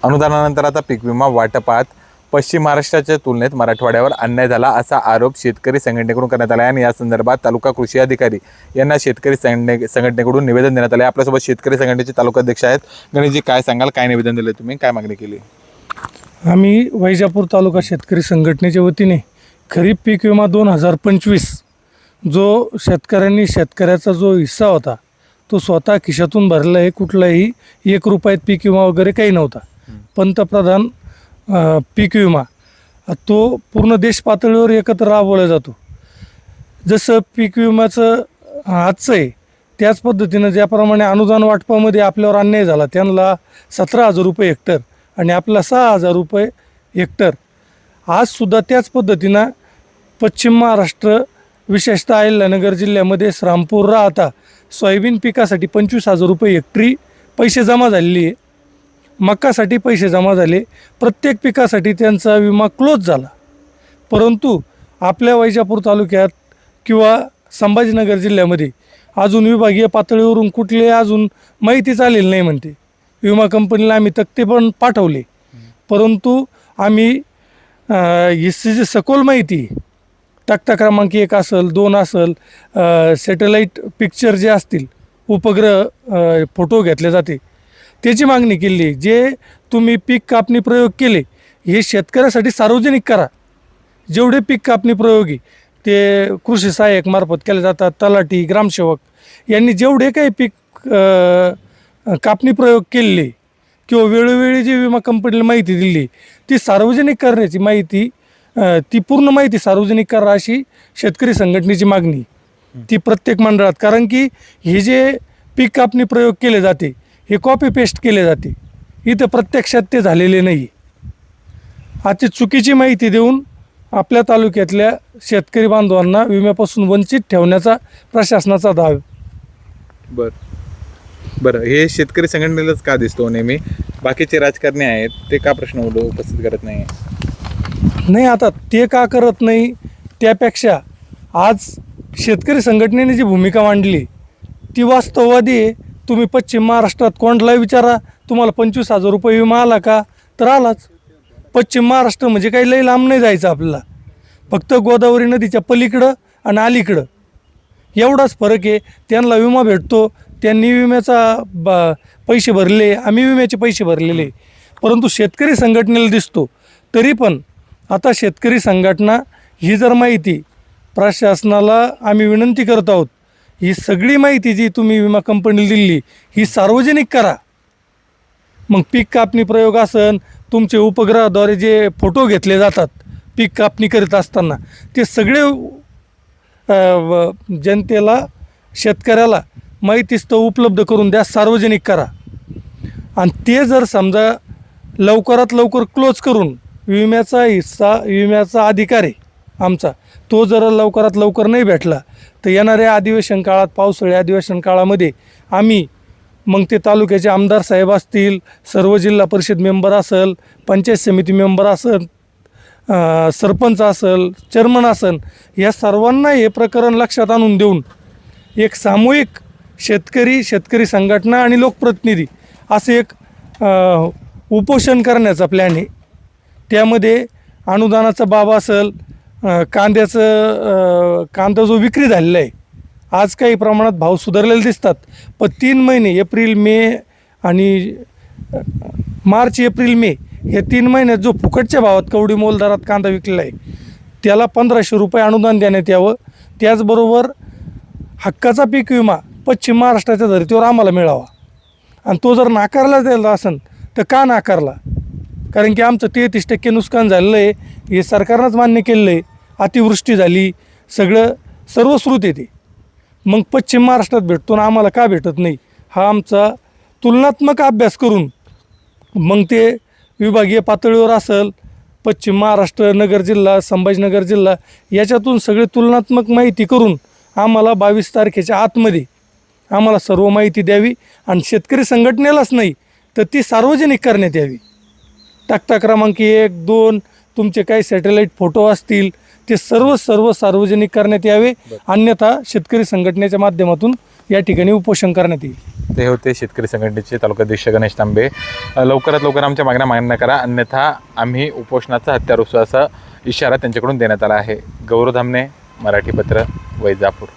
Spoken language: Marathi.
अनुदानानंतर आता पीक विमा वाटपात पश्चिम महाराष्ट्राच्या तुलनेत मराठवाड्यावर अन्याय झाला असा आरोप शेतकरी संघटनेकडून करण्यात आला आहे आणि या संदर्भात तालुका कृषी अधिकारी यांना शेतकरी संघटनेकडून निवेदन देण्यात आले. आपल्यासोबत शेतकरी संघटनेचे तालुकाध्यक्ष आहेत. गणेशजी, काय सांगाल, काय निवेदन दिले तुम्ही, काय मागणी केली? आम्ही वैजापूर तालुका शेतकरी संघटनेच्या वतीने खरीप पीक विमा 2025 जो शेतकऱ्याचा जो हिस्सा होता तो स्वतः खिशातून भरला आहे. कुठलाही 1 रुपयात पीक विमा वगैरे काही नव्हता. पंतप्रधान पीक विमा तो पूर्ण देश पातळीवर एकत्र राबवला जातो. जसं पीक विम्याचं आजचं आहे त्याच पद्धतीनं ज्याप्रमाणे अनुदान वाटपामध्ये आपल्यावर अन्याय झाला त्यांना 17,000 रुपये हेक्टर आणि आपला 6,000 रुपये हेक्टर, आजसुद्धा त्याच पद्धतीनं पश्चिम महाराष्ट्र विशेषतः अहिल्यानगर जिल्ह्यामध्ये श्रामपूर राहता सोयाबीन पिकासाठी 25,000 रुपये हेक्टरी पैसे जमा झालेले आहे. मकासाठी पैसे जमा झाले. प्रत्येक पिकासाठी त्यांचा विमा क्लोज झाला. परंतु आपल्या वैजापूर तालुक्यात किंवा संभाजीनगर जिल्ह्यामध्ये अजून विभागीय पातळीवरून कुठले अजून माहितीच आलेली नाही म्हणते. विमा कंपनीला आम्ही तक्ते पण पाठवले, परंतु आम्ही हिची जी सखोल माहिती तक्ता क्रमांक 1 असेल, 2 असेल, सॅटेलाईट पिक्चर जे असतील, उपग्रह फोटो घेतले जाते, त्याची मागणी केली. जे तुम्ही पीक कापणी प्रयोग केले हे शेतकऱ्यासाठी सार्वजनिक करा. जेवढे पीक कापणी प्रयोगी ते कृषी सहाय्यक मार्फत केले जातात, तलाठी, ग्रामसेवक यांनी जेवढे काही पीक कापणी प्रयोग केले किंवा वेळोवेळी जी विमा कंपनीला माहिती दिली ती सार्वजनिक करण्याची माहिती, ती पूर्ण माहिती सार्वजनिक करा अशी शेतकरी संघटनेची मागणी ती प्रत्येक मंडळात. कारण की हे जे पीक कापणी प्रयोग केले जाते हे कॉपी पेस्ट केले जाते, इथं प्रत्यक्षात ते झालेले नाही. आजची चुकीची माहिती देऊन आपल्या तालुक्यातल्या शेतकरी बांधवांना विम्यापासून वंचित ठेवण्याचा प्रशासनाचा दाव. बरं, हे शेतकरी संघटनेलाच का दिसतो नेहमी? बाकीचे राजकारणी आहेत ते का प्रश्न उपस्थित करत नाही? आता ते का करत नाही त्यापेक्षा आज शेतकरी संघटनेने जी भूमिका मांडली ती वास्तववादी आहे. तुम्ही पश्चिम महाराष्ट्रात कोणालाही विचारा, तुम्हाला 25,000 रुपये विमा आला का, तर आलाच. पश्चिम महाराष्ट्र म्हणजे काही लई लांब नाही जायचं आपल्याला, फक्त गोदावरी नदीच्या पलीकडं आणि अलीकडं एवढाच फरक आहे. त्यांना विमा भेटतो, त्यांनी विम्याचा पैसे भरले, आम्ही विम्याचे पैसे भरलेले, परंतु शेतकरी संघटनेला दिसतो. तरी पण आता शेतकरी संघटना ही जर माहिती प्रशासनाला आम्ही विनंती करत आहोत, ही सगळी माहिती जी तुम्ही विमा कंपनीला दिली ही सार्वजनिक करा. मग पीक कापणी प्रयोग असन, तुमचे उपग्रहाद्वारे जे फोटो घेतले जातात पीक कापणी करीत असताना ते सगळे जनतेला, शेतकऱ्याला माहितीस्तव उपलब्ध करून द्या, सार्वजनिक करा. आणि ते जर समजा लवकरात लवकर क्लोज करून विम्याचा हिस्सा, विम्याचा अधिकार आहे आमचा, तो जर लवकरात लवकर नाही भेटला तर येणाऱ्या अधिवेशन काळात, पावसाळी अधिवेशन काळामध्ये आम्ही मग ते तालुक्याचे आमदार साहेब असतील, सर्व जिल्हा परिषद मेंबर असेल, पंचायत समिती मेंबर असेल, सरपंच असेल, चेअरमन असेल, या सर्वांना हे प्रकरण लक्षात आणून देऊन एक सामूहिक शेतकरी संघटना आणि लोकप्रतिनिधी असे एक उपोषण करण्याचा प्लॅन आहे. त्यामध्ये अनुदानाचा बाब असेल, कांदा जो विक्री झालेला आहे, आज काही प्रमाणात भाव सुधारलेले दिसतात, पण 3 महिने एप्रिल, मे आणि मार्च, एप्रिल, मे हे 3 महिन्यात जो फुकटच्या भावात कवडी मोल दरात कांदा विकलेला आहे त्याला 1,500 रुपये अनुदान देण्यात यावं. त्याचबरोबर हक्काचा पीक विमा पश्चिम महाराष्ट्राच्या धर्तीवर आम्हाला मिळावा. आणि तो जर नाकारला गेला असेल तर का नाकारला? कारण की आमचं 33% नुकसान झालेलं आहे, हे सरकारनंच मान्य केलेलं आहे. अतिवृष्टी झाली, सर्व स्रोत येते, मग पश्चिम महाराष्ट्रात भेटतो ना आम्हाला का भेटत नाही? हा आमचा तुलनात्मक अभ्यास करून मग ते विभागीय पातळीवर असेल, पश्चिम महाराष्ट्र, नगर जिल्हा, संभाजीनगर जिल्हा याच्यातून सगळी तुलनात्मक माहिती करून आम्हाला 22 तारखेच्या आतमध्ये आम्हाला सर्व माहिती द्यावी आणि शेतकरी संघटनेलाच नाही तर ती सार्वजनिक करण्यात यावी. तक्ता क्रमांक 1, 2 तुमचे काही सॅटेलाईट फोटो असतील ते सर्व सार्वजनिक करण्यात यावे, अन्यथा शेतकरी संघटनेच्या माध्यमातून या ठिकाणी उपोषण करण्यात येईल. ते होते शेतकरी संघटनेचे तालुकाध्यक्ष गणेश तांबे. लवकरात लवकर आमच्या मागण्या मान्य करा, अन्यथा आम्ही उपोषणाचा हत्यार उचलू असा इशारा त्यांच्याकडून देण्यात आला आहे. गौरव धामणे, मराठी पत्र, वैजापूर.